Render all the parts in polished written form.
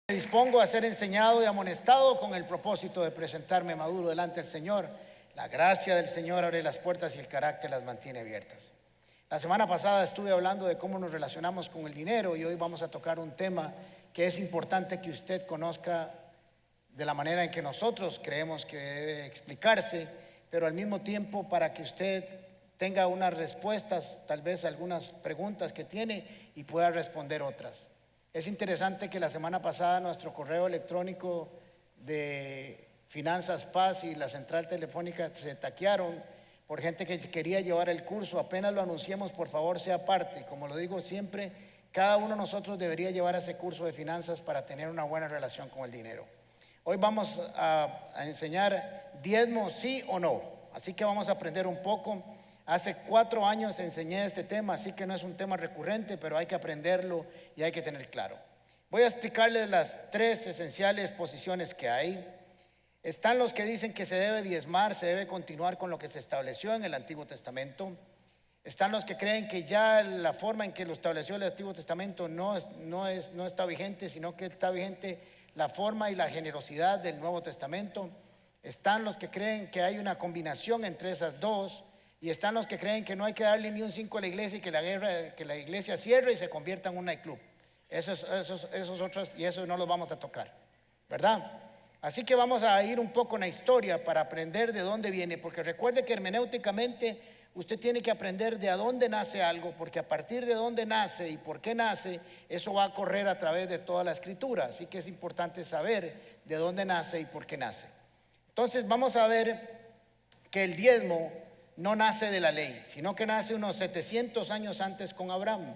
Me dispongo a ser enseñado y amonestado con el propósito de presentarme maduro delante del Señor. La gracia del Señor abre las puertas y el carácter las mantiene abiertas. La semana pasada estuve hablando de cómo nos relacionamos con el dinero y hoy vamos a tocar un tema que es importante que usted conozca de la manera en que nosotros creemos que debe explicarse, pero al mismo tiempo para que usted tenga unas respuestas, tal vez algunas preguntas que tiene y pueda responder otras. Es interesante que la semana pasada nuestro correo electrónico de Finanzas Paz y la central telefónica se taquearon por gente que quería llevar el curso. Apenas lo anunciemos, por favor, sea parte. Como lo digo siempre, cada uno de nosotros debería llevar ese curso de finanzas para tener una buena relación con el dinero. Hoy vamos a enseñar diezmo sí o no. Así que vamos a aprender un poco. Hace 4 años enseñé este tema, así que no es un tema recurrente, pero hay que aprenderlo y hay que tener claro. Voy a explicarles las 3 esenciales posiciones que hay. Están los que dicen que se debe diezmar, se debe continuar con lo que se estableció en el Antiguo Testamento. Están los que creen que ya la forma en que lo estableció el Antiguo Testamento no está vigente, sino que está vigente la forma y la generosidad del Nuevo Testamento. Están los que creen que hay una combinación entre esas dos. Y están los que creen que no hay que darle ni un 5 a la iglesia y que la iglesia cierre y se convierta en un nightclub. Esos otros, y eso no los vamos a tocar, ¿verdad? Así que vamos a ir un poco en la historia para aprender de dónde viene, porque recuerde que hermenéuticamente usted tiene que aprender de a dónde nace algo, porque a partir de dónde nace y por qué nace, eso va a correr a través de toda la escritura. Así que es importante saber de dónde nace y por qué nace. Entonces vamos a ver que el diezmo no nace de la ley, sino que nace unos 700 años antes con Abraham.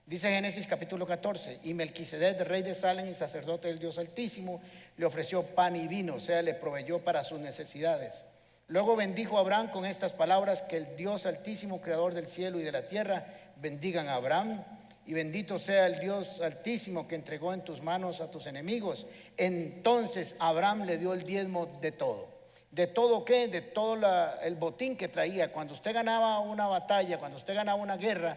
Dice Génesis capítulo 14, y Melquisedec, rey de Salem y sacerdote del Dios Altísimo, le ofreció pan y vino, o sea, le proveyó para sus necesidades. Luego bendijo a Abraham con estas palabras: que el Dios Altísimo, creador del cielo y de la tierra, bendigan a Abraham, y bendito sea el Dios Altísimo que entregó en tus manos a tus enemigos. Entonces Abraham le dio el diezmo de todo. ¿De todo qué? De todo el botín que traía. Cuando usted ganaba una batalla, cuando usted ganaba una guerra,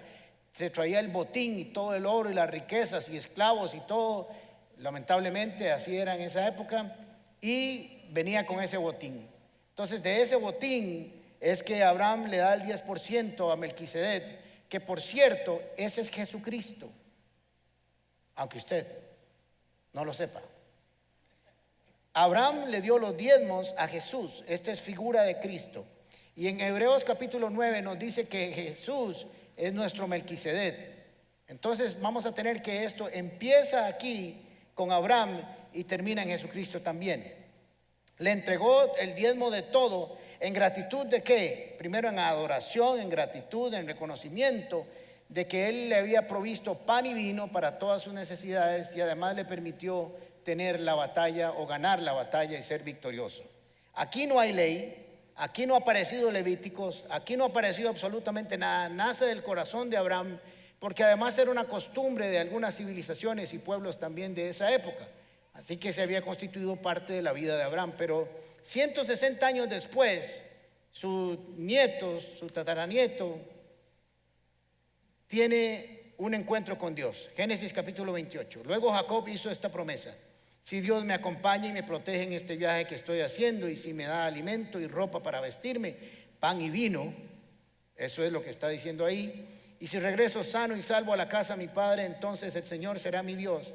se traía el botín y todo el oro y las riquezas y esclavos y todo. Lamentablemente así era en esa época, y venía con ese botín. Entonces de ese botín es que Abraham le da el 10% a Melquisedec, que por cierto, ese es Jesucristo, aunque usted no lo sepa. Abraham le dio los diezmos a Jesús. Esta es figura de Cristo. Y en Hebreos capítulo 9 nos dice que Jesús es nuestro Melquisedec. Entonces vamos a tener que esto empieza aquí con Abraham y termina en Jesucristo también. Le entregó el diezmo de todo. ¿En gratitud de qué? Primero en adoración, en gratitud, en reconocimiento de que Él le había provisto pan y vino para todas sus necesidades, y además le permitió tener la batalla o ganar la batalla y ser victorioso. Aquí no hay ley, aquí no ha aparecido Levíticos, aquí no ha aparecido absolutamente nada. Nace del corazón de Abraham, porque además era una costumbre de algunas civilizaciones y pueblos también de esa época. Así que se había constituido parte de la vida de Abraham. Pero 160 años después, su nieto, su tataranieto, tiene un encuentro con Dios. Génesis capítulo 28. Luego Jacob hizo esta promesa: si Dios me acompaña y me protege en este viaje que estoy haciendo, y si me da alimento y ropa para vestirme, pan y vino, eso es lo que está diciendo ahí, y si regreso sano y salvo a la casa de mi padre, entonces el Señor será mi Dios,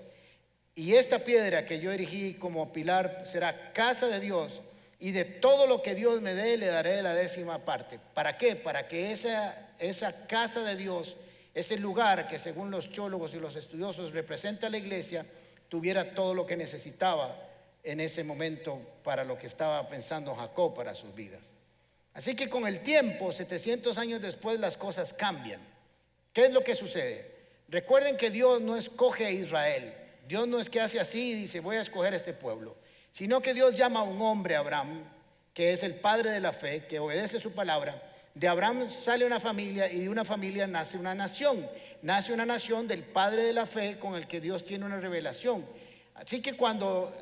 y esta piedra que yo erigí como pilar será casa de Dios, y de todo lo que Dios me dé le daré la 10ª parte. ¿Para qué? Para que esa casa de Dios, ese lugar que según los teólogos y los estudiosos representa a la iglesia, tuviera todo lo que necesitaba en ese momento para lo que estaba pensando Jacob para sus vidas. Así que con el tiempo, 700 años después, las cosas cambian. ¿Qué es lo que sucede? Recuerden que Dios no escoge a Israel. Dios no es que hace así y dice: voy a escoger a este pueblo, sino que Dios llama a un hombre, Abraham, que es el padre de la fe, que obedece su palabra. De Abraham sale una familia, y de una familia nace una nación. Nace una nación del padre de la fe con el que Dios tiene una revelación. Así que cuando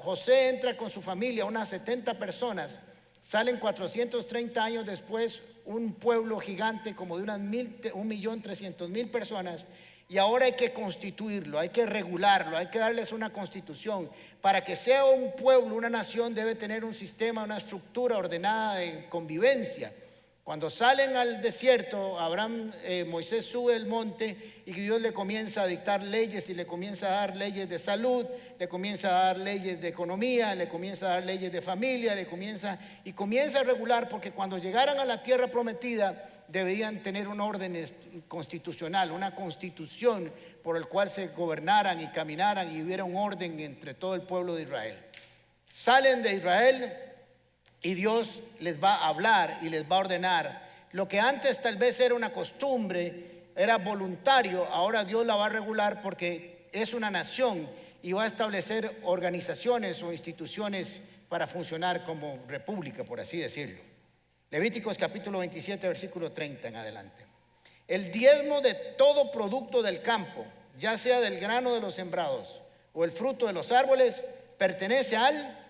José entra con su familia, unas 70 personas, salen 430 años después un pueblo gigante como de unas 1.300.000 personas, Y ahora hay que constituirlo, hay que regularlo, hay que darles una constitución. Para que sea un pueblo, una nación, debe tener un sistema, una estructura ordenada de convivencia. Cuando salen al desierto, Moisés sube el monte y Dios le comienza a dictar leyes y le comienza a dar leyes de salud, le comienza a dar leyes de economía, le comienza a dar leyes de familia, comienza a regular, porque cuando llegaran a la tierra prometida debían tener un orden constitucional, una constitución por el cual se gobernaran y caminaran y hubiera un orden entre todo el pueblo de Israel. Salen de Israel y Dios les va a hablar y les va a ordenar. Lo que antes tal vez era una costumbre, era voluntario, ahora Dios la va a regular porque es una nación y va a establecer organizaciones o instituciones para funcionar como república, por así decirlo. Levíticos capítulo 27, versículo 30 en adelante. El diezmo de todo producto del campo, ya sea del grano de los sembrados o el fruto de los árboles, pertenece al...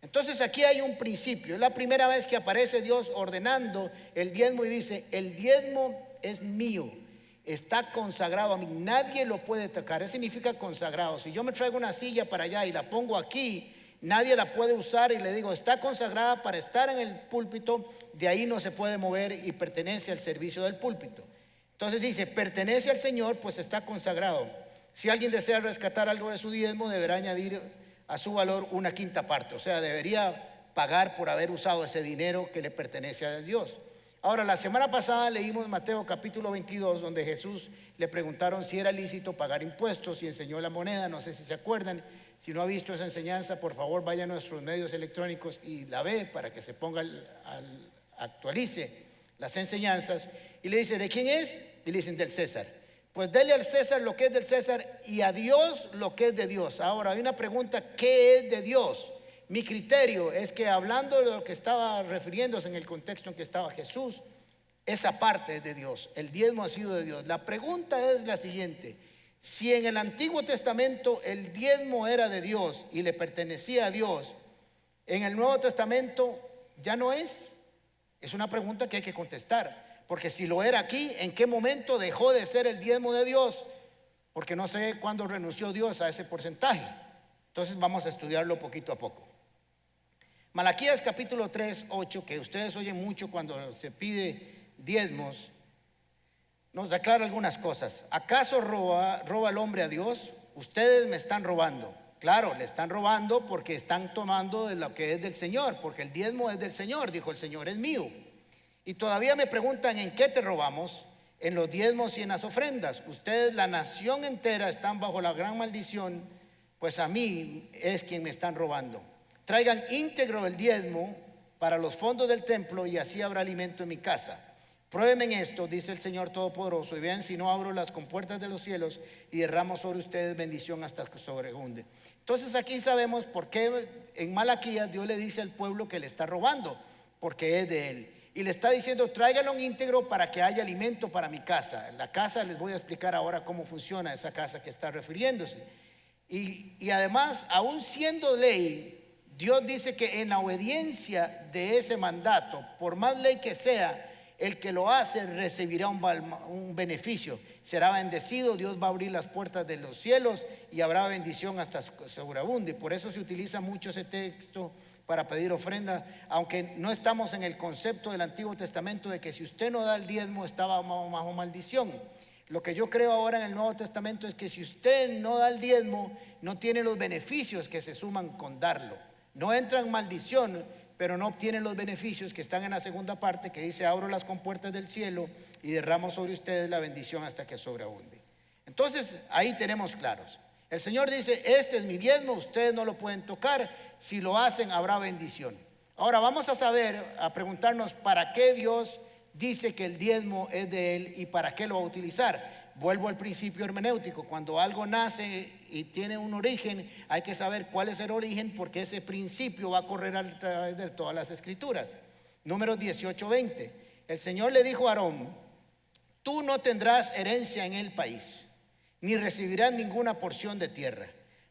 Entonces aquí hay un principio. Es la primera vez que aparece Dios ordenando el diezmo y dice: el diezmo es mío, está consagrado a mí, nadie lo puede tocar. Eso significa consagrado. Si yo me traigo una silla para allá y la pongo aquí, nadie la puede usar, y le digo: está consagrada para estar en el púlpito, de ahí no se puede mover y pertenece al servicio del púlpito. Entonces dice: pertenece al Señor, pues está consagrado. Si alguien desea rescatar algo de su diezmo, deberá añadir a su valor una quinta parte, o sea, debería pagar por haber usado ese dinero que le pertenece a Dios. Ahora, la semana pasada leímos Mateo capítulo 22, donde Jesús le preguntaron si era lícito pagar impuestos y enseñó la moneda. No sé si se acuerdan. Si no ha visto esa enseñanza, por favor vaya a nuestros medios electrónicos y la ve para que se ponga, actualice las enseñanzas. Y le dice: ¿de quién es? Y le dicen: del César. Pues dele al César lo que es del César y a Dios lo que es de Dios. Ahora hay una pregunta: ¿qué es de Dios? Mi criterio es que, hablando de lo que estaba refiriéndose en el contexto en que estaba Jesús, esa parte es de Dios. El diezmo ha sido de Dios. La pregunta es la siguiente: si en el Antiguo Testamento el diezmo era de Dios y le pertenecía a Dios, ¿en el Nuevo Testamento ya no es? Es una pregunta que hay que contestar. Porque si lo era aquí, ¿en qué momento dejó de ser el diezmo de Dios? Porque no sé cuándo renunció Dios a ese porcentaje. Entonces vamos a estudiarlo poquito a poco. Malaquías capítulo 3, 8, que ustedes oyen mucho cuando se pide diezmos, nos aclara algunas cosas. ¿Acaso roba el hombre a Dios? Ustedes me están robando. Claro, le están robando porque están tomando de lo que es del Señor, porque el diezmo es del Señor, dijo el Señor: es mío. Y todavía me preguntan: ¿en qué te robamos? En los diezmos y en las ofrendas. Ustedes, la nación entera, están bajo la gran maldición, pues a mí es quien me están robando. Traigan íntegro el diezmo para los fondos del templo, y así habrá alimento en mi casa. Pruébenme en esto, dice el Señor Todopoderoso, y vean si no abro las compuertas de los cielos y derramo sobre ustedes bendición hasta que sobreabunde. Entonces aquí sabemos por qué en Malaquías Dios le dice al pueblo que le está robando, porque es de él. Y le está diciendo: tráigalo íntegro para que haya alimento para mi casa. La casa, les voy a explicar ahora cómo funciona esa casa que está refiriéndose. Y además, aún siendo ley, Dios dice que en la obediencia de ese mandato, por más ley que sea, el que lo hace recibirá un beneficio. Será bendecido, Dios va a abrir las puertas de los cielos y habrá bendición hasta sobreabunde. Por eso se utiliza mucho ese texto para pedir ofrenda, aunque no estamos en el concepto del Antiguo Testamento de que si usted no da el diezmo estaba bajo maldición. Lo que yo creo ahora en el Nuevo Testamento es que si usted no da el diezmo, no tiene los beneficios que se suman con darlo. No entra en maldición, pero no obtienen los beneficios que están en la segunda parte, que dice: abro las compuertas del cielo y derramo sobre ustedes la bendición hasta que sobreabunde. Entonces ahí tenemos claros. El Señor dice: este es mi diezmo, ustedes no lo pueden tocar, si lo hacen habrá bendición. Ahora vamos a saber, a preguntarnos, ¿para qué Dios dice que el diezmo es de Él y para qué lo va a utilizar? Vuelvo al principio hermenéutico: cuando algo nace y tiene un origen, hay que saber cuál es el origen, porque ese principio va a correr a través de todas las escrituras. Números 18:20. El Señor le dijo a Aarón: tú no tendrás herencia en el país, ni recibirás ninguna porción de tierra,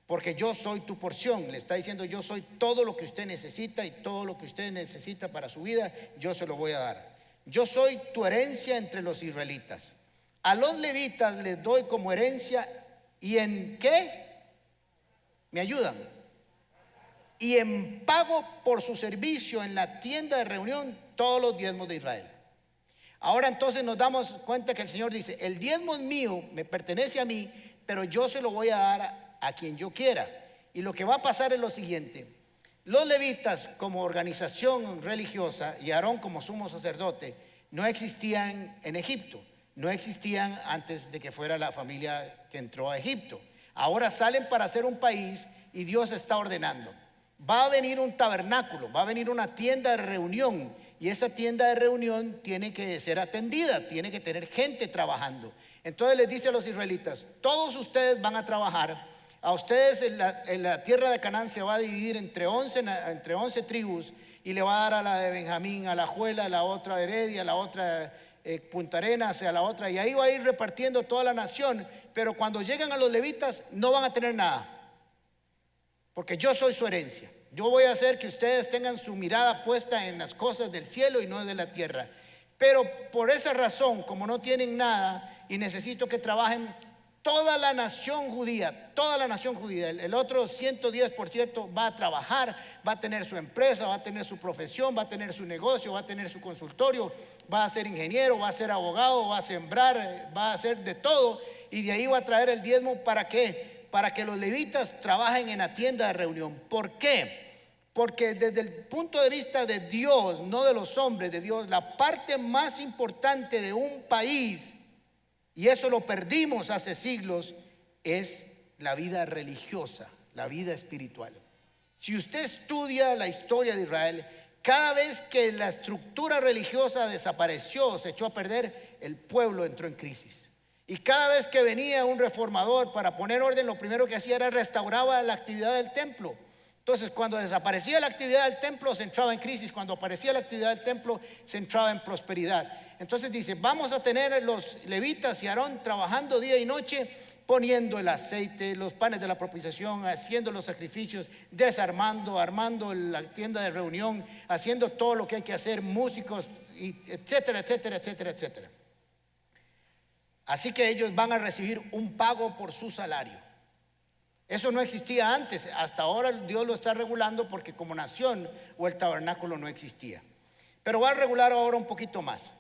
porque yo soy tu porción. Le está diciendo: yo soy todo lo que usted necesita, y todo lo que usted necesita para su vida, yo se lo voy a dar. Yo soy tu herencia entre los israelitas. A los levitas les doy como herencia. ¿Y en qué? ¿Me ayudan? Y en pago por su servicio en la tienda de reunión, todos los diezmos de Israel. Ahora entonces nos damos cuenta que el Señor dice: el diezmo es mío, me pertenece a mí, pero yo se lo voy a dar a quien yo quiera. Y lo que va a pasar es lo siguiente: los levitas como organización religiosa y Aarón como sumo sacerdote no existían en Egipto, no existían antes de que fuera la familia que entró a Egipto. Ahora salen para hacer un país y Dios está ordenando. Va a venir un tabernáculo, va a venir una tienda de reunión, y esa tienda de reunión tiene que ser atendida, tiene que tener gente trabajando. Entonces les dice a los israelitas: todos ustedes van a trabajar. A ustedes en la tierra de Canaán se va a dividir entre 11 tribus, y le va a dar a la de Benjamín, a la Juela, a la otra de Heredia, a la otra Punta Arenas, a la otra, y ahí va a ir repartiendo toda la nación. Pero cuando llegan a los levitas no van a tener nada, porque yo soy su herencia. Yo voy a hacer que ustedes tengan su mirada puesta en las cosas del cielo y no de la tierra. Pero por esa razón, como no tienen nada y necesito que trabajen, toda la nación judía, el otro 110% va a trabajar, va a tener su empresa, va a tener su profesión, va a tener su negocio, va a tener su consultorio, va a ser ingeniero, va a ser abogado, va a sembrar, va a hacer de todo, y de ahí va a traer el diezmo. ¿Para qué? Para que los levitas trabajen en la tienda de reunión. ¿Por qué? Porque desde el punto de vista de Dios, no de los hombres, de Dios, la parte más importante de un país, y eso lo perdimos hace siglos, es la vida religiosa, la vida espiritual. Si usted estudia la historia de Israel, cada vez que la estructura religiosa desapareció, se echó a perder, el pueblo entró en crisis. Y cada vez que venía un reformador para poner orden, lo primero que hacía era restauraba la actividad del templo. Entonces, cuando desaparecía la actividad del templo, se entraba en crisis. Cuando aparecía la actividad del templo, se entraba en prosperidad. Entonces dice: vamos a tener los levitas y Aarón trabajando día y noche, poniendo el aceite, los panes de la propiciación, haciendo los sacrificios, desarmando, armando la tienda de reunión, haciendo todo lo que hay que hacer, músicos, etcétera, etcétera, etcétera, etcétera. Así que ellos van a recibir un pago por su salario. Eso no existía antes. Hasta ahora Dios lo está regulando porque como nación o el tabernáculo no existía. Pero va a regular ahora un poquito más.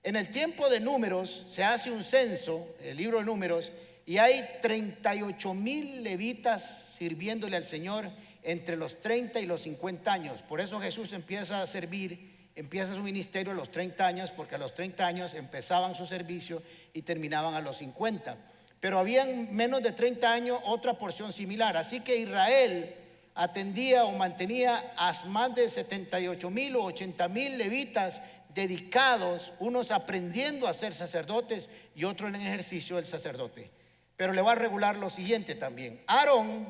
En el tiempo de Números se hace un censo, el libro de Números, y hay 38,000 levitas sirviéndole al Señor entre los 30 y los 50 años. Por eso Jesús empieza a servir, empieza su ministerio a los 30 años, porque a los 30 años empezaban su servicio y terminaban a los 50. Pero habían menos de 30 años otra porción similar. Así que Israel atendía o mantenía a más de 78,000 o 80,000 levitas dedicados, unos aprendiendo a ser sacerdotes y otros en ejercicio del sacerdote. Pero le va a regular lo siguiente también. Aarón,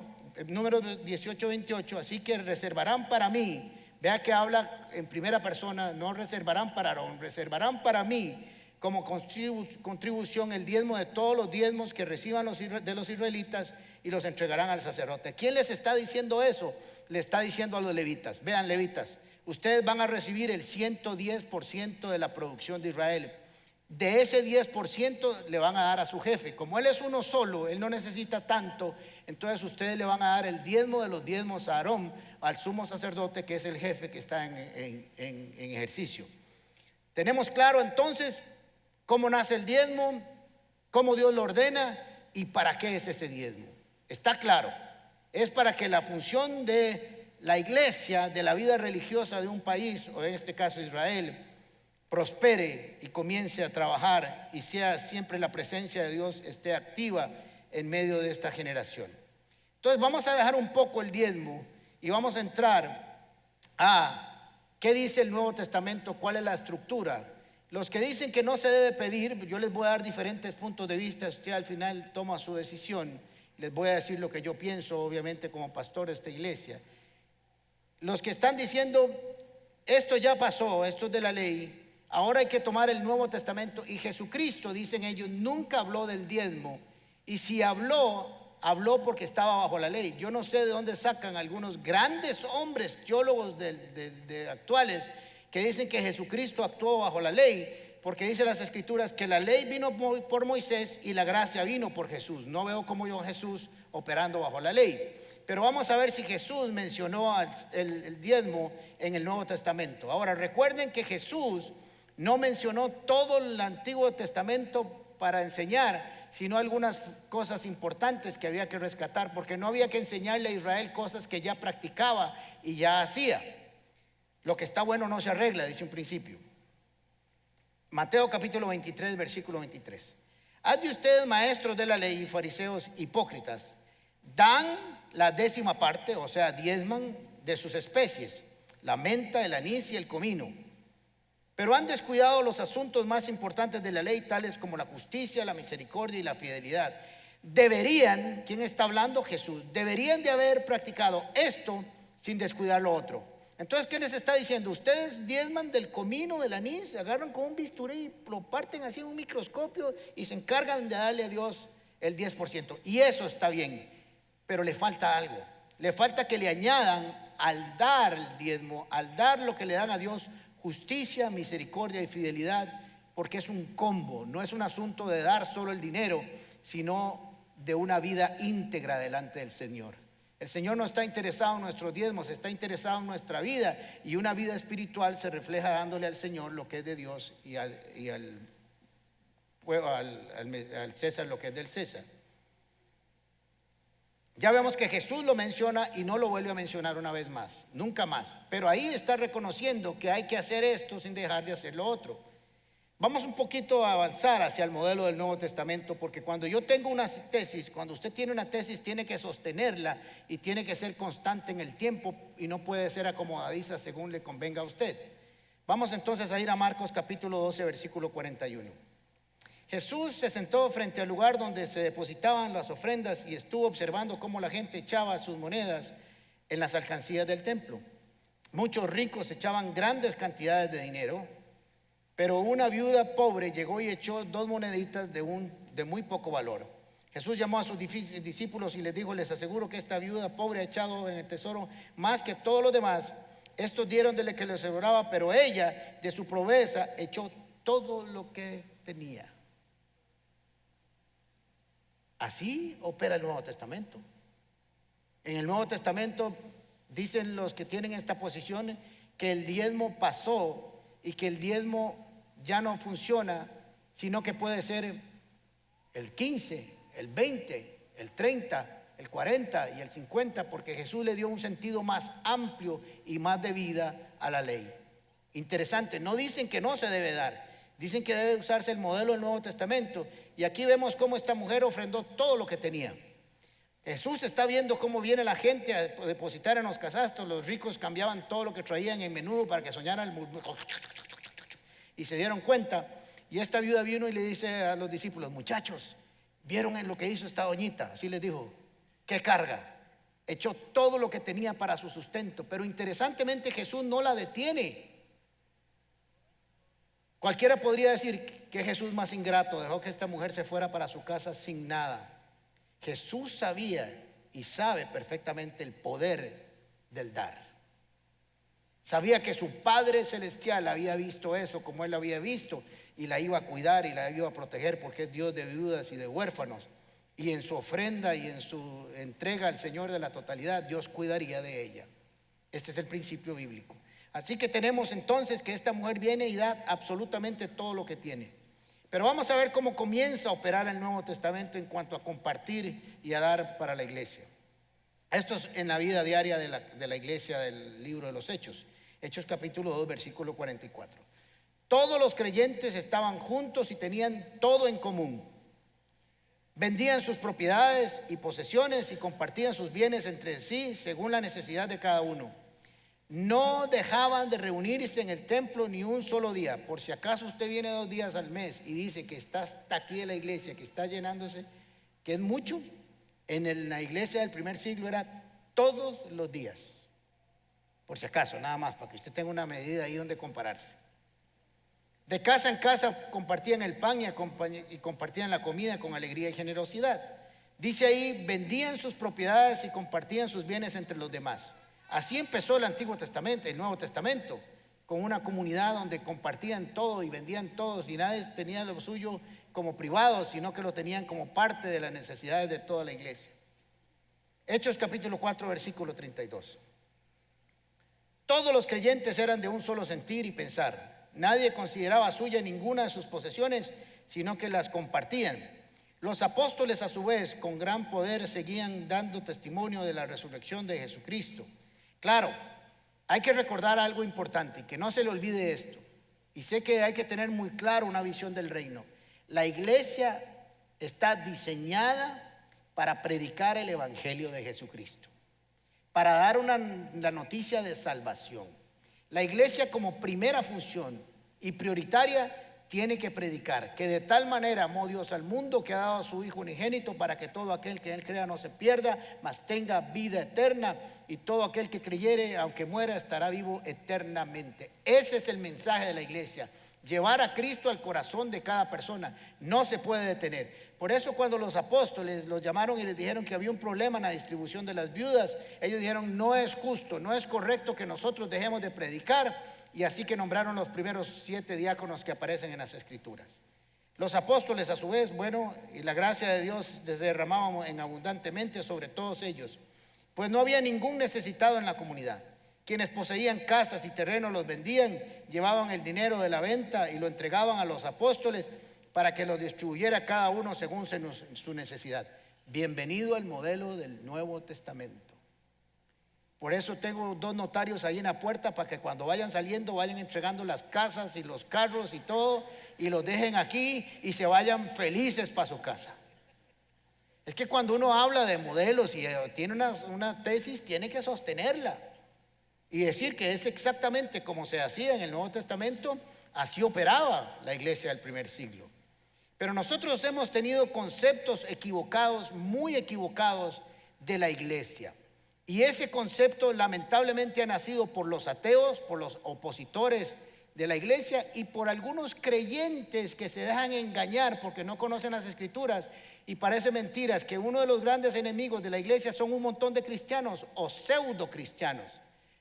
número 18-28, así que reservarán para mí. Vea que habla en primera persona: no reservarán para Aarón, reservarán para mí como contribución el diezmo de todos los diezmos que reciban de los israelitas, y los entregarán al sacerdote. ¿Quién les está diciendo eso? Le está diciendo a los levitas: vean, levitas, ustedes van a recibir el 110% de la producción de Israel. De ese 10% le van a dar a su jefe. Como él es uno solo, él no necesita tanto, entonces ustedes le van a dar el diezmo de los diezmos a Aarón, al sumo sacerdote, que es el jefe que está en ejercicio. Tenemos claro entonces cómo nace el diezmo, cómo Dios lo ordena y para qué es ese diezmo. Está claro: es para que la función de la iglesia, de la vida religiosa de un país, o en este caso Israel, prospere y comience a trabajar, y sea siempre la presencia de Dios esté activa en medio de esta generación. Entonces vamos a dejar un poco el diezmo y vamos a entrar a qué dice el Nuevo Testamento, cuál es la estructura. Los que dicen que no se debe pedir, yo les voy a dar diferentes puntos de vista. Usted al final toma su decisión. Les voy a decir lo que yo pienso, obviamente, como pastor de esta iglesia. Los que están diciendo: esto ya pasó, esto es de la ley, ahora hay que tomar el Nuevo Testamento, y Jesucristo, dicen ellos, nunca habló del diezmo, y si habló porque estaba bajo la ley. Yo no sé de dónde sacan algunos grandes hombres teólogos actuales que dicen que Jesucristo actuó bajo la ley. porque dice las Escrituras que la ley vino por Moisés y la gracia vino por Jesús. No veo como yo Jesús operando bajo la ley. Pero vamos a ver si Jesús mencionó el diezmo en el Nuevo Testamento. Ahora, recuerden que Jesús no mencionó todo el Antiguo Testamento para enseñar, sino algunas cosas importantes que había que rescatar, porque no había que enseñarle a Israel cosas que ya practicaba y ya hacía. Lo que está bueno no se arregla, dice un principio. Mateo capítulo 23, versículo 23. Haz de ustedes, maestros de la ley y fariseos hipócritas, dan la 10ª parte, o sea, diezman de sus especies, la menta, el anís y el comino. Pero han descuidado los asuntos más importantes de la ley, tales como la justicia, la misericordia y la fidelidad. Deberían, ¿quién está hablando? Jesús. Deberían de haber practicado esto sin descuidar lo otro. Entonces, ¿qué les está diciendo? Ustedes diezman del comino, del anís, se agarran con un bisturí y lo parten así en un microscopio y se encargan de darle a Dios el 10%. Y eso está bien, pero le falta algo. Le falta que le añadan al dar el diezmo, al dar lo que le dan a Dios, justicia, misericordia y fidelidad, porque es un combo. No es un asunto de dar solo el dinero, sino de una vida íntegra delante del Señor. El Señor no está interesado en nuestros diezmos, está interesado en nuestra vida, y una vida espiritual se refleja dándole al Señor lo que es de Dios y al César lo que es del César. Ya vemos que Jesús lo menciona y no lo vuelve a mencionar una vez más, nunca más. Pero ahí está reconociendo que hay que hacer esto sin dejar de hacer lo otro. Vamos un poquito a avanzar hacia el modelo del Nuevo Testamento, porque cuando yo tengo una tesis, cuando usted tiene una tesis, tiene que sostenerla y tiene que ser constante en el tiempo y no puede ser acomodadiza según le convenga a usted. Vamos entonces a ir a Marcos capítulo 12, versículo 41. Jesús se sentó frente al lugar donde se depositaban las ofrendas y estuvo observando cómo la gente echaba sus monedas en las alcancías del templo. Muchos ricos echaban grandes cantidades de dinero, pero una viuda pobre llegó y echó 2 moneditas de muy poco valor. Jesús llamó a sus discípulos y les dijo: les aseguro que esta viuda pobre ha echado en el tesoro más que todos los demás. Estos dieron de lo que les sobraba, pero ella, de su pobreza, echó todo lo que tenía. Así opera el Nuevo Testamento. En el Nuevo Testamento dicen los que tienen esta posición que el diezmo pasó y que el diezmo ya no funciona, sino que puede ser el 15, el 20, el 30, el 40 y el 50, porque Jesús le dio un sentido más amplio y más de vida a la ley. Interesante, no dicen que no se debe dar, dicen que debe usarse el modelo del Nuevo Testamento. Y aquí vemos cómo esta mujer ofrendó todo lo que tenía. Jesús está viendo cómo viene la gente a depositar en los casastos. Los ricos cambiaban todo lo que traían en menudo para que soñaran y se dieron cuenta. Y esta viuda vino y le dice a los discípulos: muchachos, ¿vieron en lo que hizo esta doñita? Así les dijo: ¿qué carga? Echó todo lo que tenía para su sustento. Pero interesantemente Jesús no la detiene. Cualquiera podría decir: que Jesús más ingrato, dejó que esta mujer se fuera para su casa sin nada. Jesús sabía y sabe perfectamente el poder del dar. Sabía que su Padre Celestial había visto eso como Él lo había visto, y la iba a cuidar y la iba a proteger, porque es Dios de viudas y de huérfanos. Y en su ofrenda y en su entrega al Señor de la totalidad, Dios cuidaría de ella. Este es el principio bíblico. Así que tenemos entonces que esta mujer viene y da absolutamente todo lo que tiene. Pero vamos a ver cómo comienza a operar el Nuevo Testamento en cuanto a compartir y a dar para la iglesia. Esto es en la vida diaria de la iglesia del libro de los Hechos. Hechos capítulo 2, versículo 44. Todos los creyentes estaban juntos y tenían todo en común. Vendían sus propiedades y posesiones y compartían sus bienes entre sí según la necesidad de cada uno. No dejaban de reunirse en el templo ni un solo día. Por si acaso usted viene 2 días al mes y dice que está hasta aquí en la iglesia, que está llenándose, que es mucho. En la iglesia del primer siglo era todos los días. Por si acaso, nada más, para que usted tenga una medida ahí donde compararse. De casa en casa compartían el pan y compartían la comida con alegría y generosidad. Dice ahí: vendían sus propiedades y compartían sus bienes entre los demás. Así empezó el Antiguo Testamento, el Nuevo Testamento. con una comunidad donde compartían todo y vendían todo, y nadie tenía lo suyo como privado, sino que lo tenían como parte de las necesidades de toda la iglesia. Hechos capítulo 4, versículo 32. Todos los creyentes eran de un solo sentir y pensar. Nadie consideraba suya ninguna de sus posesiones, sino que las compartían. Los apóstoles, a su vez, con gran poder seguían dando testimonio de la resurrección de Jesucristo. Claro, hay que recordar algo importante, que no se le olvide esto. Y sé que hay que tener muy claro una visión del reino. La iglesia está diseñada para predicar el evangelio de Jesucristo, para dar la noticia de salvación. La iglesia, como primera función y prioritaria, tiene que predicar que de tal manera amó Dios al mundo que ha dado a su Hijo unigénito para que todo aquel que en él crea no se pierda, mas tenga vida eterna, y todo aquel que creyere, aunque muera, estará vivo eternamente. Ese es el mensaje de la iglesia: llevar a Cristo al corazón de cada persona. No se puede detener. Por eso cuando los apóstoles los llamaron y les dijeron que había un problema en la distribución de las viudas, ellos dijeron: no es justo, no es correcto que nosotros dejemos de predicar. Y así que nombraron los primeros 7 diáconos que aparecen en las escrituras. Los apóstoles, a su vez, bueno, y la gracia de Dios se derramaba en abundantemente sobre todos ellos, pues no había ningún necesitado en la comunidad. Quienes poseían casas y terrenos los vendían, llevaban el dinero de la venta y lo entregaban a los apóstoles para que lo distribuyera cada uno según su necesidad. Bienvenido al modelo del Nuevo Testamento. Por eso tengo 2 notarios ahí en la puerta, para que cuando vayan saliendo vayan entregando las casas y los carros y todo, y los dejen aquí y se vayan felices para su casa. Es que cuando uno habla de modelos y tiene una tesis, tiene que sostenerla y decir que es exactamente como se hacía en el Nuevo Testamento. Así operaba la iglesia del primer siglo. Pero nosotros hemos tenido conceptos equivocados, muy equivocados, de la iglesia. Y ese concepto lamentablemente ha nacido por los ateos, por los opositores de la iglesia y por algunos creyentes que se dejan engañar porque no conocen las escrituras, y parece mentiras que uno de los grandes enemigos de la iglesia son un montón de cristianos o pseudo cristianos,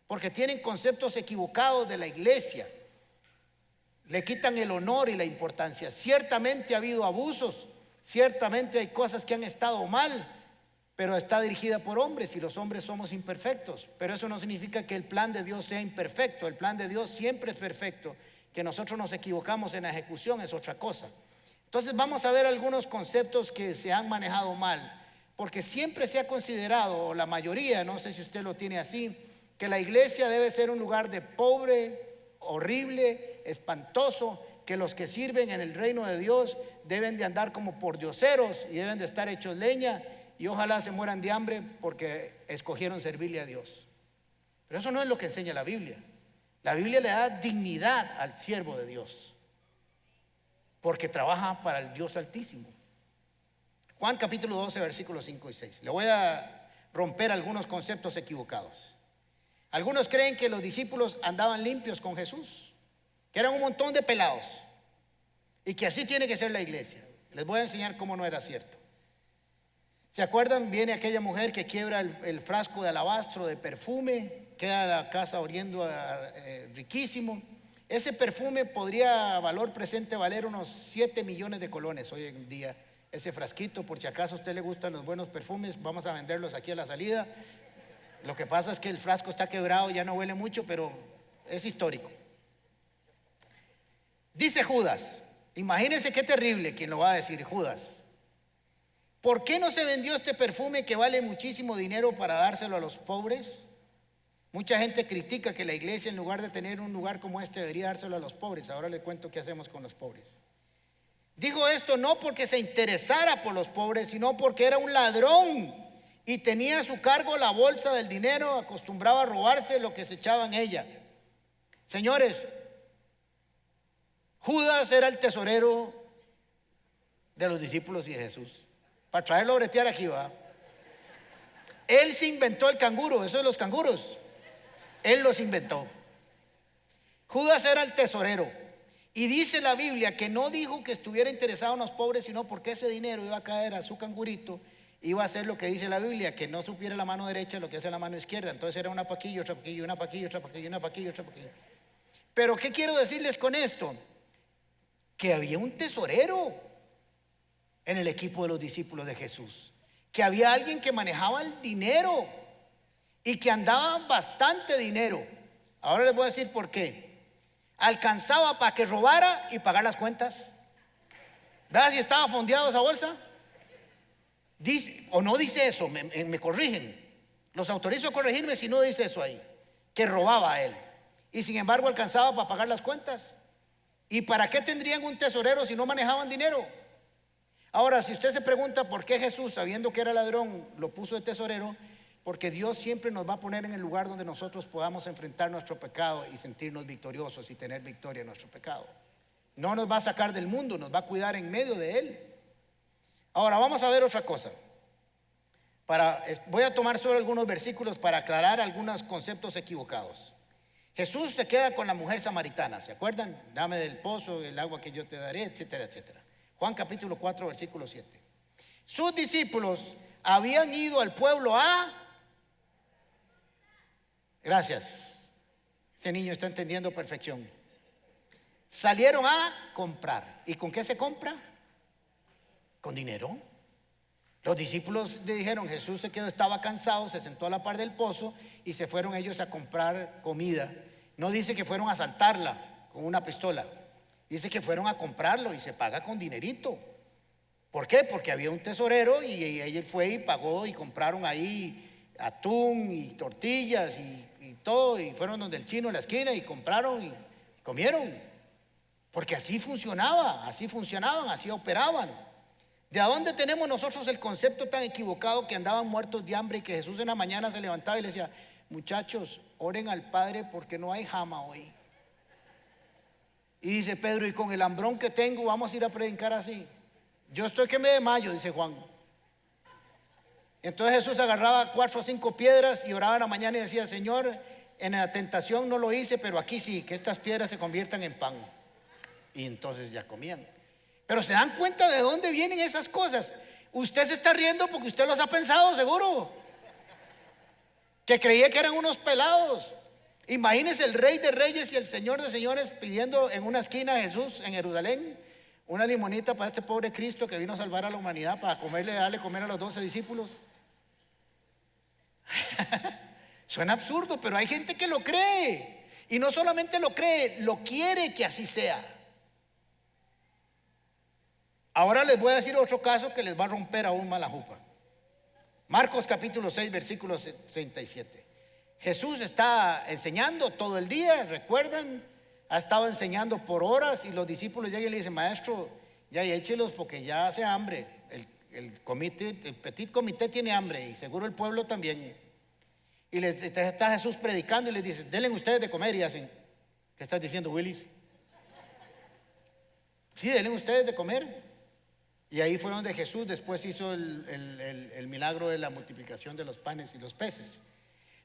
porque tienen conceptos equivocados de la iglesia. Le quitan el honor y la importancia. Ciertamente ha habido abusos, ciertamente hay cosas que han estado mal, pero está dirigida por hombres y los hombres somos imperfectos. Pero eso no significa que el plan de Dios sea imperfecto. El plan de Dios siempre es perfecto. Que nosotros nos equivocamos en la ejecución es otra cosa. Entonces vamos a ver algunos conceptos que se han manejado mal, porque siempre se ha considerado, o la mayoría, no sé si usted lo tiene así, que la iglesia debe ser un lugar de pobre, horrible, espantoso, que los que sirven en el reino de Dios deben de andar como pordioseros y deben de estar hechos leña, y ojalá se mueran de hambre porque escogieron servirle a Dios. Pero eso no es lo que enseña la Biblia. La Biblia le da dignidad al siervo de Dios, porque trabaja para el Dios Altísimo. Juan capítulo 12, versículos 5 y 6. Le voy a romper algunos conceptos equivocados. Algunos creen que los discípulos andaban limpios con Jesús, que eran un montón de pelados, y que así tiene que ser la iglesia. Les voy a enseñar cómo no era cierto. ¿Se acuerdan? Viene aquella mujer que quiebra el frasco de alabastro de perfume, queda la casa oliendo riquísimo. Ese perfume podría a valor presente valer unos 7 millones de colones hoy en día. Ese frasquito, por si acaso a usted le gustan los buenos perfumes, vamos a venderlos aquí a la salida. Lo que pasa es que el frasco está quebrado, ya no huele mucho, pero es histórico. Dice Judas, imagínense qué terrible quien lo va a decir, Judas. ¿Por qué no se vendió este perfume que vale muchísimo dinero para dárselo a los pobres? Mucha gente critica que la iglesia, en lugar de tener un lugar como este, debería dárselo a los pobres. Ahora le cuento qué hacemos con los pobres. Dijo esto no porque se interesara por los pobres, sino porque era un ladrón y tenía a su cargo la bolsa del dinero, acostumbraba a robarse lo que se echaba en ella. Señores, Judas era el tesorero de los discípulos y de Jesús. Para traerlo a bretear aquí, va. Él se inventó el canguro, eso de los canguros. Él los inventó. Judas era el tesorero. Y dice la Biblia que no dijo que estuviera interesado en los pobres, sino porque ese dinero iba a caer a su cangurito, iba a hacer lo que dice la Biblia, que no supiera la mano derecha lo que hace la mano izquierda. Entonces era una paquilla, otra paquilla, una paquilla, otra paquilla, una paquilla, otra paquilla. Pero ¿qué quiero decirles con esto? Que había un tesorero en el equipo de los discípulos de Jesús, que había alguien que manejaba el dinero y que andaba bastante dinero. Ahora les voy a decir por qué. Alcanzaba para que robara y pagar las cuentas. ¿Verdad si estaba fondeado esa bolsa? Dice, o no dice eso, me corrigen. Los autorizo a corregirme si no dice eso ahí, que robaba a él. Y sin embargo alcanzaba para pagar las cuentas. ¿Y para qué tendrían un tesorero si no manejaban dinero? Ahora, si usted se pregunta por qué Jesús, sabiendo que era ladrón, lo puso de tesorero, porque Dios siempre nos va a poner en el lugar donde nosotros podamos enfrentar nuestro pecado y sentirnos victoriosos y tener victoria en nuestro pecado. No nos va a sacar del mundo, nos va a cuidar en medio de él. Ahora vamos a ver otra cosa. Voy a tomar solo algunos versículos para aclarar algunos conceptos equivocados. Jesús se queda con la mujer samaritana, ¿se acuerdan? Dame del pozo, el agua que yo te daré, etcétera, etcétera. Juan capítulo 4, versículo 7. Sus discípulos habían ido al pueblo a... Gracias. Ese niño está entendiendo perfección. Salieron a comprar. ¿Y con qué se compra? Con dinero. Los discípulos le dijeron, Jesús se quedó, estaba cansado, se sentó a la par del pozo y se fueron ellos a comprar comida. No dice que fueron a asaltarla con una pistola. Dice que fueron a comprarlo y se paga con dinerito. ¿Por qué? Porque había un tesorero y él fue y pagó y compraron ahí atún y tortillas y todo, y fueron donde el chino en la esquina y compraron y comieron. Porque así funcionaba, así funcionaban, así operaban. ¿De dónde tenemos nosotros el concepto tan equivocado que andaban muertos de hambre y que Jesús en la mañana se levantaba y le decía, muchachos, oren al Padre porque no hay jama hoy? Y dice Pedro, y con el hambrón que tengo vamos a ir a predicar así. Yo estoy que me desmayo, dice Juan. Entonces Jesús agarraba 4 o 5 piedras y oraba en la mañana y decía, Señor, en la tentación no lo hice, pero aquí sí, que estas piedras se conviertan en pan. Y entonces ya comían. Pero se dan cuenta de dónde vienen esas cosas. Usted se está riendo porque usted los ha pensado, seguro. Que creía que eran unos pelados. Imagínese el Rey de Reyes y el Señor de Señores pidiendo en una esquina a Jesús en Jerusalén una limonita para este pobre Cristo que vino a salvar a la humanidad, para darle comer a los 12 discípulos. Suena absurdo, pero hay gente que lo cree. Y no solamente lo cree, lo quiere que así sea. Ahora les voy a decir otro caso que les va a romper aún más la jupa. Marcos capítulo 6, versículo 37. Jesús está enseñando todo el día, ¿recuerdan? Ha estado enseñando por horas y los discípulos llegan y le dicen, maestro, ya échelos porque ya hace hambre. El petit comité tiene hambre y seguro el pueblo también. Y está Jesús predicando y les dice, denle ustedes de comer, y hacen, ¿qué estás diciendo, Willis? Sí, denle ustedes de comer. Y ahí fue donde Jesús después hizo el milagro de la multiplicación de los panes y los peces.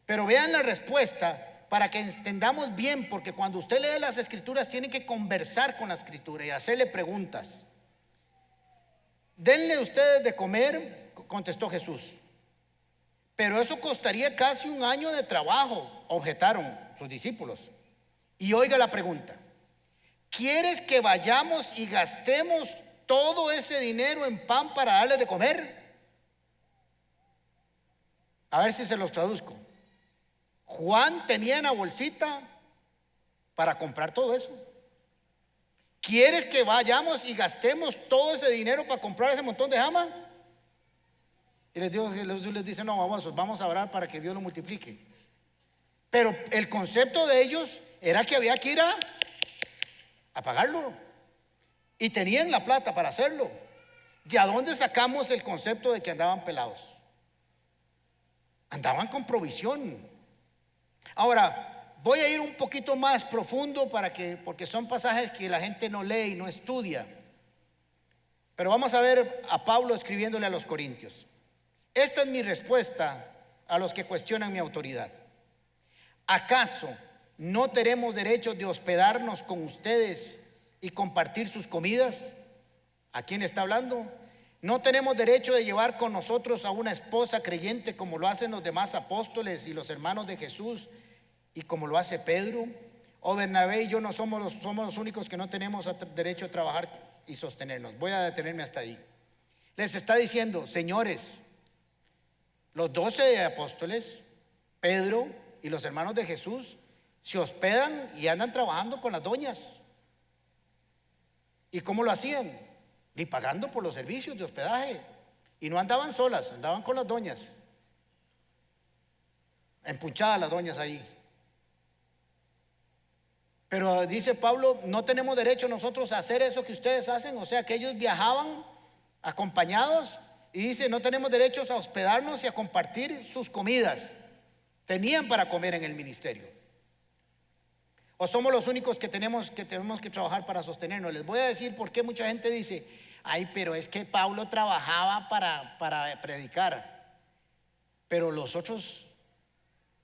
Pero vean la respuesta para que entendamos bien, porque cuando usted lee las escrituras tiene que conversar con la escritura y hacerle preguntas. Denle ustedes de comer, contestó Jesús. Pero eso costaría casi un año de trabajo, objetaron sus discípulos. Y oiga la pregunta, ¿quieres que vayamos y gastemos todo ese dinero en pan para darles de comer? A ver si se los traduzco. Juan tenía en la bolsita para comprar todo eso. ¿Quieres que vayamos y gastemos todo ese dinero para comprar ese montón de jama? Y Jesús les dice, no, vamos a orar para que Dios lo multiplique. Pero el concepto de ellos era que había que ir a pagarlo. Y tenían la plata para hacerlo. ¿De a dónde sacamos el concepto de que andaban pelados? Andaban con provisión. Ahora, voy a ir un poquito más profundo porque son pasajes que la gente no lee y no estudia. Pero vamos a ver a Pablo escribiéndole a los Corintios. Esta es mi respuesta a los que cuestionan mi autoridad. ¿Acaso no tenemos derecho de hospedarnos con ustedes y compartir sus comidas? ¿A quién está hablando? ¿No tenemos derecho de llevar con nosotros a una esposa creyente como lo hacen los demás apóstoles y los hermanos de Jesús y como lo hace Pedro? ¿O Bernabé y yo no somos los únicos que no tenemos derecho a trabajar y sostenernos? Voy a detenerme hasta ahí. Les está diciendo, señores, los 12 apóstoles, Pedro y los hermanos de Jesús, se hospedan y andan trabajando con las doñas. ¿Y cómo lo hacían? Ni pagando por los servicios de hospedaje. Y no andaban solas, andaban con las doñas. Empuchadas las doñas ahí. Pero dice Pablo, no tenemos derecho nosotros a hacer eso que ustedes hacen. O sea que ellos viajaban acompañados. Y dice, no tenemos derecho a hospedarnos y a compartir sus comidas. Tenían para comer en el ministerio. ¿O somos los únicos que tenemos que trabajar para sostenernos? Les voy a decir por qué mucha gente dice, ay, pero es que Pablo trabajaba para predicar. Pero los otros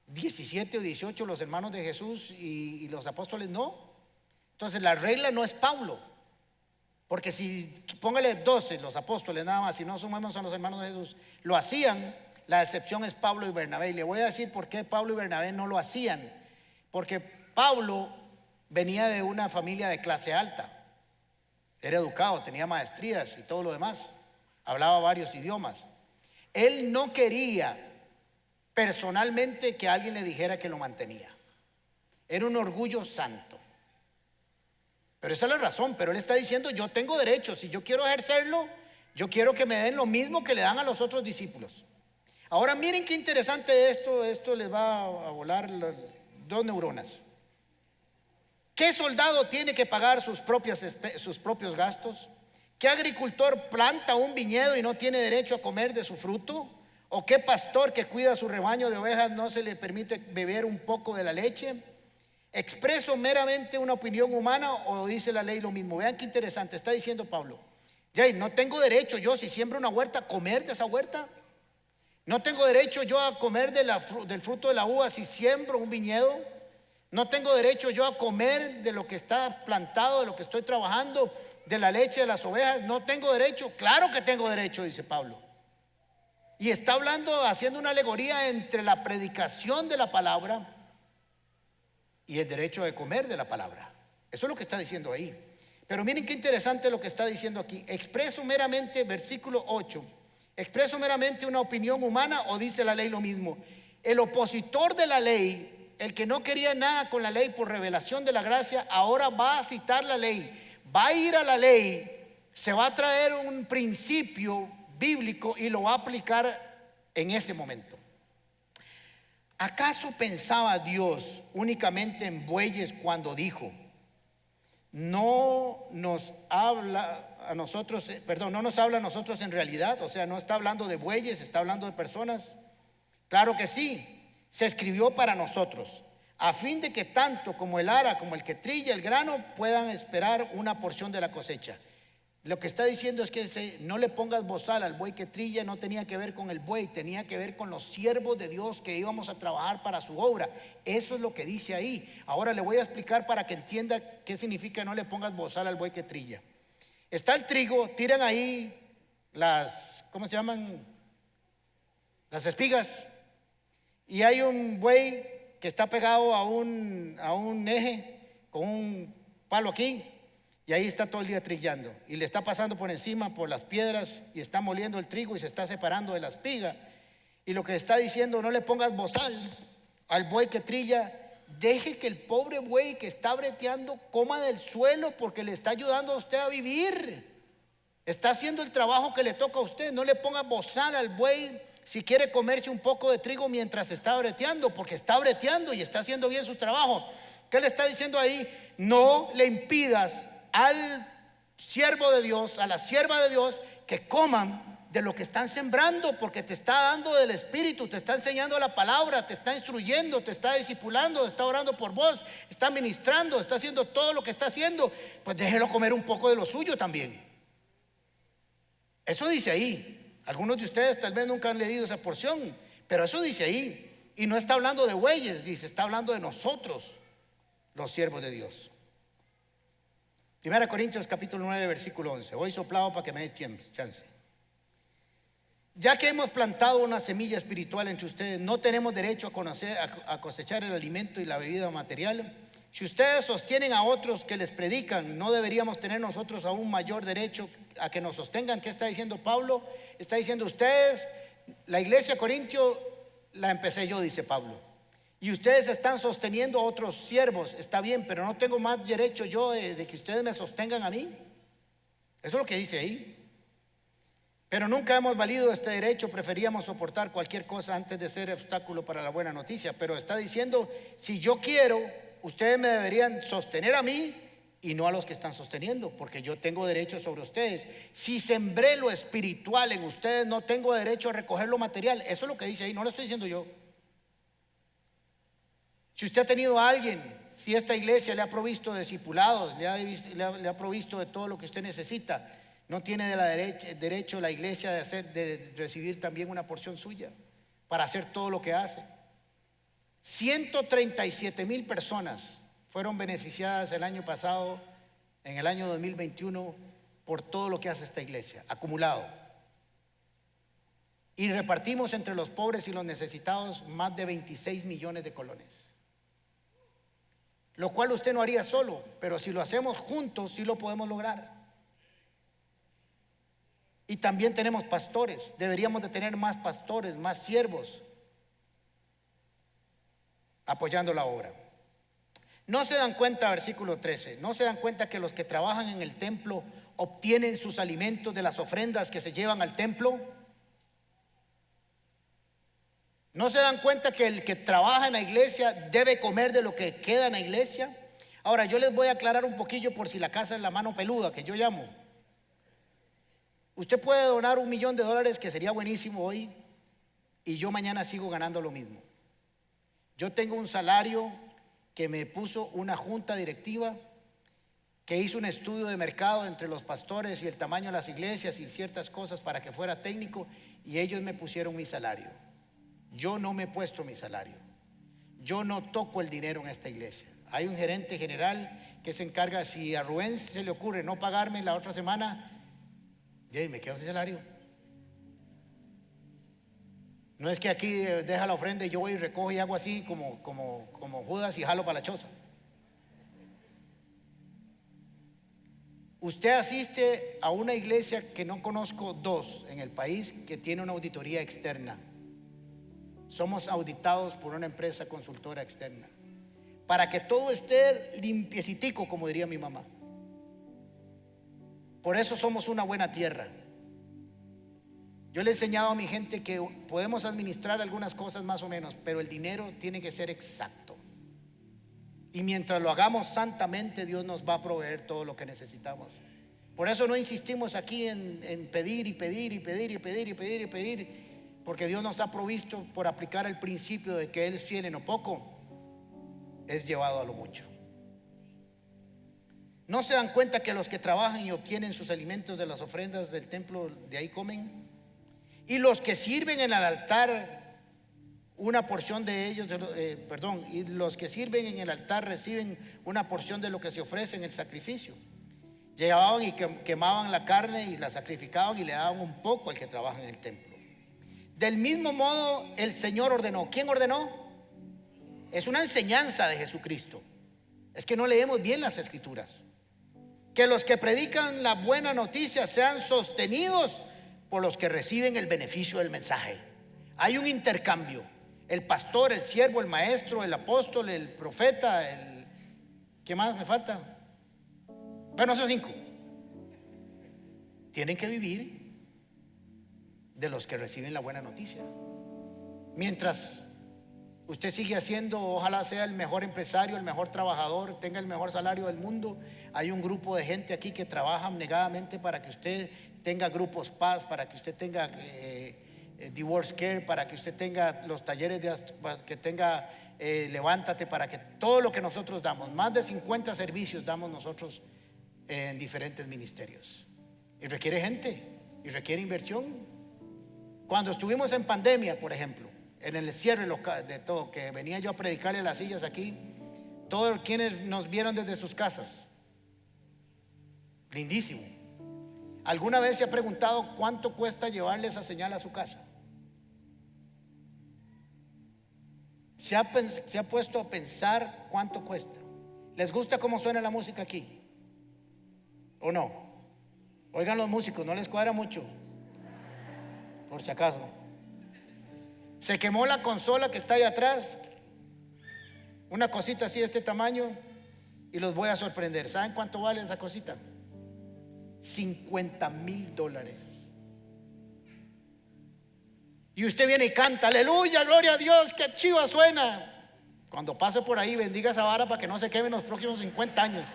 17 o 18, los hermanos de Jesús y los apóstoles no. Entonces la regla no es Pablo. Porque si, póngale 12 los apóstoles nada más, si no sumamos a los hermanos de Jesús, lo hacían, la excepción es Pablo y Bernabé. Y le voy a decir por qué Pablo y Bernabé no lo hacían. Porque Pablo venía de una familia de clase alta. Era educado, tenía maestrías y todo lo demás. Hablaba varios idiomas. Él no quería personalmente que alguien le dijera que lo mantenía. Era un orgullo santo. Pero esa es la razón. Pero él está diciendo, yo tengo derecho. Si yo quiero ejercerlo, yo quiero que me den lo mismo que le dan a los otros discípulos. Ahora miren qué interesante esto. Esto les va a volar las 2 neuronas. ¿Qué soldado tiene que pagar sus propios gastos? ¿Qué agricultor planta un viñedo y no tiene derecho a comer de su fruto? ¿O qué pastor que cuida su rebaño de ovejas no se le permite beber un poco de la leche? ¿Expreso meramente una opinión humana o dice la ley lo mismo? Vean qué interesante, está diciendo Pablo. Ya, no tengo derecho yo, si siembro una huerta, a comer de esa huerta. No tengo derecho yo a comer del fruto de la uva si siembro un viñedo. No tengo derecho yo a comer de lo que está plantado, de lo que estoy trabajando, de la leche de las ovejas. No tengo derecho. Claro que tengo derecho, dice Pablo. Y está hablando, haciendo una alegoría entre la predicación de la palabra y el derecho de comer de la palabra. Eso es lo que está diciendo ahí. Pero miren qué interesante lo que está diciendo aquí. Expreso meramente, versículo 8, expreso meramente una opinión humana o dice la ley lo mismo. El opositor de la ley, el que no quería nada con la ley por revelación de la gracia, ahora va a citar la ley, va a ir a la ley, se va a traer un principio bíblico y lo va a aplicar en ese momento. ¿Acaso pensaba Dios únicamente en bueyes cuando dijo, no nos habla a nosotros en realidad? O sea, no está hablando de bueyes, está hablando de personas. Claro que sí. Se escribió para nosotros, a fin de que tanto como el ara como el que trilla el grano puedan esperar una porción de la cosecha. Lo que está diciendo es que no le pongas bozal al buey que trilla. No tenía que ver con el buey, tenía que ver con los siervos de Dios que íbamos a trabajar para su obra. Eso es lo que dice ahí. Ahora le voy a explicar para que entienda qué significa no le pongas bozal al buey que trilla. Está el trigo, tiran ahí las, ¿cómo se llaman? Las espigas. Y hay un buey que está pegado a un eje con un palo aquí, y ahí está todo el día trillando, y le está pasando por encima por las piedras, y está moliendo el trigo y se está separando de la espiga. Y lo que está diciendo, no le pongas bozal al buey que trilla, deje que el pobre buey que está breteando coma del suelo, porque le está ayudando a usted a vivir, está haciendo el trabajo que le toca a usted. No le ponga bozal al buey si quiere comerse un poco de trigo mientras está breteando, porque está breteando y está haciendo bien su trabajo. ¿Qué le está diciendo ahí? No le impidas al siervo de Dios, a la sierva de Dios, que coman de lo que están sembrando, porque te está dando del Espíritu, te está enseñando la palabra, te está instruyendo, te está discipulando, está orando por vos, está ministrando, está haciendo todo lo que está haciendo. Pues déjelo comer un poco de lo suyo también. Eso dice ahí. Algunos de ustedes tal vez nunca han leído esa porción, pero eso dice ahí. Y no está hablando de bueyes, dice, está hablando de nosotros, los siervos de Dios. 1 Corintios capítulo 9, versículo 11. Hoy soplado para que me dé chance. Ya que hemos plantado una semilla espiritual entre ustedes, no tenemos derecho a cosechar el alimento y la bebida material. Si ustedes sostienen a otros que les predican, ¿no deberíamos tener nosotros aún mayor derecho a que nos sostengan? ¿Qué está diciendo Pablo? Está diciendo: ustedes, la iglesia de Corintio la empecé yo, dice Pablo, y ustedes están sosteniendo a otros siervos. Está bien, pero no tengo más derecho yo de que ustedes me sostengan a mí. Eso es lo que dice ahí. Pero nunca hemos valido este derecho, preferíamos soportar cualquier cosa antes de ser obstáculo para la buena noticia. Pero está diciendo: si yo quiero, ustedes me deberían sostener a mí y no a los que están sosteniendo, porque yo tengo derecho sobre ustedes. Si sembré lo espiritual en ustedes, no tengo derecho a recoger lo material. Eso es lo que dice ahí, no lo estoy diciendo yo. Si usted ha tenido a alguien, si esta iglesia le ha provisto de discipulados, le ha provisto de todo lo que usted necesita, ¿no tiene derecho la iglesia de recibir también una porción suya para hacer todo lo que hace? 137,000 personas fueron beneficiadas el año pasado, en el año 2021, por todo lo que hace esta iglesia, acumulado. Y repartimos entre los pobres y los necesitados más de 26 millones de colones. Lo cual usted no haría solo, pero si lo hacemos juntos, sí lo podemos lograr. Y también tenemos pastores. Deberíamos de tener más pastores, más siervos apoyando la obra. No se dan cuenta, versículo 13, no se dan cuenta que los que trabajan en el templo obtienen sus alimentos de las ofrendas que se llevan al templo. No se dan cuenta que el que trabaja en la iglesia debe comer de lo que queda en la iglesia. Ahora, yo les voy a aclarar un poquillo por si la casa es la mano peluda, que yo llamo. Usted puede donar $1,000,000, que sería buenísimo hoy, y yo mañana sigo ganando lo mismo. Yo tengo un salario que me puso una junta directiva que hizo un estudio de mercado entre los pastores y el tamaño de las iglesias y ciertas cosas para que fuera técnico, y ellos me pusieron mi salario. Yo no me he puesto mi salario. Yo no toco el dinero en esta iglesia. Hay un gerente general que se encarga. Si a Rubén se le ocurre no pagarme la otra semana, me quedo sin salario. No es que aquí deja la ofrenda y yo voy y recojo y hago así como Judas y jalo para la choza. Usted asiste a una iglesia que no conozco dos en el país que tiene una auditoría externa. Somos auditados por una empresa consultora externa para que todo esté limpiecitico, como diría mi mamá. Por eso somos una buena tierra. Yo le he enseñado a mi gente que podemos administrar algunas cosas más o menos, pero el dinero tiene que ser exacto. Y mientras lo hagamos santamente, Dios nos va a proveer todo lo que necesitamos. Por eso no insistimos aquí en pedir y pedir y pedir y pedir y pedir y pedir, porque Dios nos ha provisto por aplicar el principio de que Él es fiel en lo poco, es llevado a lo mucho. ¿No se dan cuenta que los que trabajan y obtienen sus alimentos de las ofrendas del templo, de ahí comen? Y los que sirven en el altar, una porción de ellos, y los que sirven en el altar reciben una porción de lo que se ofrece en el sacrificio. Llevaban y quemaban la carne y la sacrificaban y le daban un poco al que trabaja en el templo. Del mismo modo el Señor ordenó. ¿Quién ordenó? Es una enseñanza de Jesucristo. Es que no leemos bien las escrituras. Que los que predican la buena noticia sean sostenidos por los que reciben el beneficio del mensaje. Hay un intercambio. El pastor, el siervo, el maestro, el apóstol, el profeta, ¿qué más me falta? Bueno, esos 5 tienen que vivir de los que reciben la buena noticia. Mientras usted sigue haciendo, ojalá sea el mejor empresario, el mejor trabajador, tenga el mejor salario del mundo, hay un grupo de gente aquí que trabaja abnegadamente para que usted tenga grupos paz, para que usted tenga divorce care, para que usted tenga los talleres para que tenga levántate, para que todo lo que nosotros damos, más de 50 servicios damos nosotros en diferentes ministerios. Y requiere gente, y requiere inversión. Cuando estuvimos en pandemia, por ejemplo, en el cierre de todo, que venía yo a predicarle las sillas aquí, todos quienes nos vieron desde sus casas, lindísimo. ¿Alguna vez se ha preguntado cuánto cuesta llevarle esa señal a su casa? ¿Se ha puesto a pensar cuánto cuesta? ¿Les gusta cómo suena la música aquí? ¿O no? Oigan los músicos, no les cuadra mucho, por si acaso. Se quemó la consola que está ahí atrás, una cosita así de este tamaño, y los voy a sorprender. ¿Saben cuánto vale esa cosita? $50,000. Y usted viene y canta, aleluya, gloria a Dios, qué chiva suena. Cuando pase por ahí, bendiga esa vara para que no se queme en los próximos 50 años.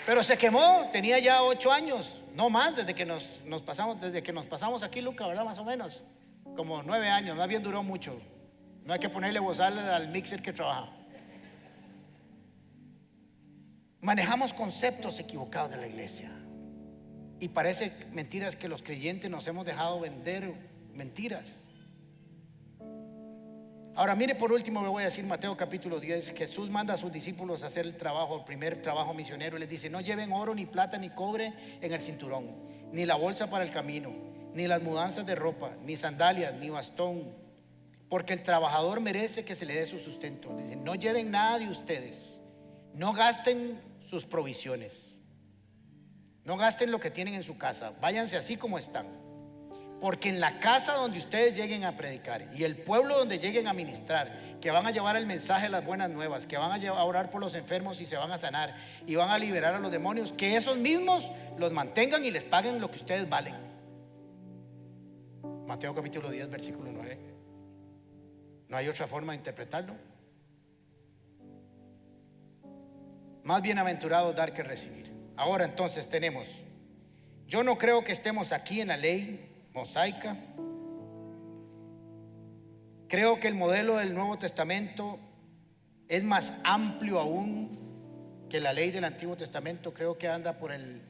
Pero se quemó, tenía ya 8 años, no más, desde que nos pasamos aquí, Luca, ¿verdad? Más o menos, como 9 años, más bien duró mucho. No hay que ponerle bozal al mixer que trabaja. Manejamos conceptos equivocados de la iglesia. Y parece mentiras que los creyentes nos hemos dejado vender mentiras. Ahora mire, por último le voy a decir Mateo capítulo 10. Jesús manda a sus discípulos a hacer el trabajo, el primer trabajo misionero. Les dice: no lleven oro, ni plata, ni cobre en el cinturón, ni la bolsa para el camino, ni las mudanzas de ropa, ni sandalias, ni bastón, porque el trabajador merece que se le dé su sustento. Dice: no lleven nada de ustedes, no gasten sus provisiones, no gasten lo que tienen en su casa, váyanse así como están. Porque en la casa donde ustedes lleguen a predicar y el pueblo donde lleguen a ministrar, que van a llevar el mensaje de las buenas nuevas, que van a orar por los enfermos y se van a sanar y van a liberar a los demonios, que esos mismos los mantengan y les paguen lo que ustedes valen. Mateo capítulo 10 versículo 9. No hay otra forma de interpretarlo. Más bienaventurado dar que recibir. Ahora entonces tenemos: yo no creo que estemos aquí en la ley mosaica. Creo que el modelo del Nuevo Testamento es más amplio aún que la ley del Antiguo Testamento. Creo que anda por el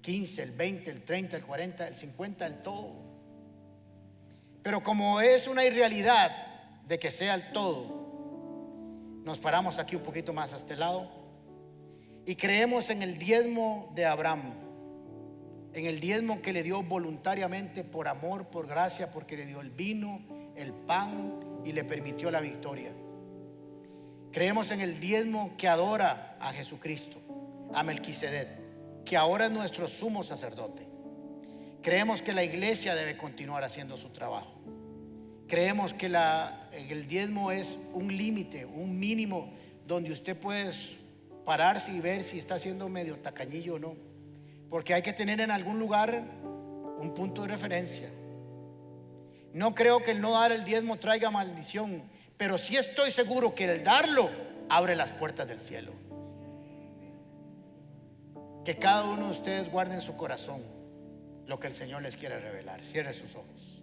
15, el 20, el 30, el 40, el 50, el todo. Pero como es una irrealidad de que sea el todo, nos paramos aquí un poquito más a este lado y creemos en el diezmo de Abraham, en el diezmo que le dio voluntariamente por amor, por gracia, porque le dio el vino, el pan y le permitió la victoria. Creemos en el diezmo que adora a Jesucristo, a Melquisedec, que ahora es nuestro sumo sacerdote. Creemos que la iglesia debe continuar haciendo su trabajo. Creemos que el diezmo es un límite, un mínimo donde usted puede pararse y ver si está siendo medio tacañillo o no, porque hay que tener en algún lugar un punto de referencia. No creo que el no dar el diezmo traiga maldición, pero sí estoy seguro que el darlo abre las puertas del cielo. Que cada uno de ustedes guarde en su corazón lo que el Señor les quiere revelar. Cierre sus ojos.